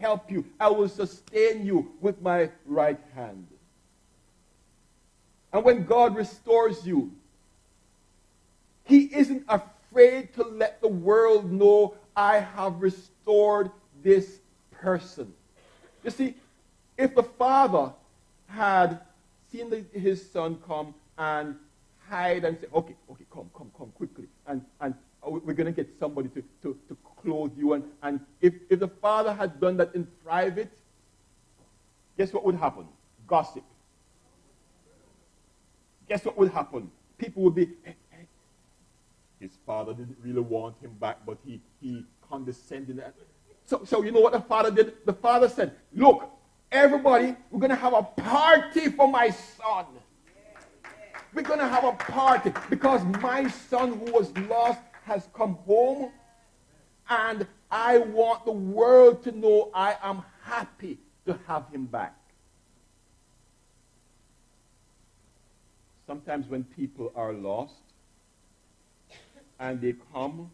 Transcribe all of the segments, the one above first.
help you. I will sustain you with my right hand. And when God restores you, he isn't afraid to let the world know, I have restored this person. You see, if the father had seen his son come and hide and say, okay, come quickly, and we're going to get somebody to clothe you. And if the father had done that in private, guess what would happen? Gossip. Guess what would happen? People would be, hey, his father didn't really want him back, but he condescended. So you know what the father did? The father said, look, everybody, we're going to have a party for my son. We're going to have a party because my son who was lost has come home, and I want the world to know I am happy to have him back. Sometimes when people are lost and they come,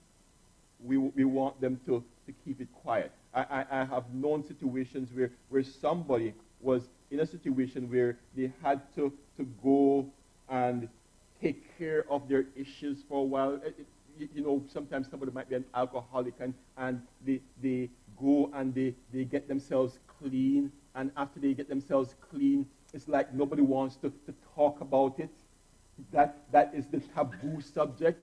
we want them to keep it quiet. I have known situations where somebody was in a situation where they had to go and take care of their issues for a while. You know, sometimes somebody might be an alcoholic and they go and they get themselves clean. And after they get themselves clean, it's like nobody wants to talk about it. That is the taboo subject.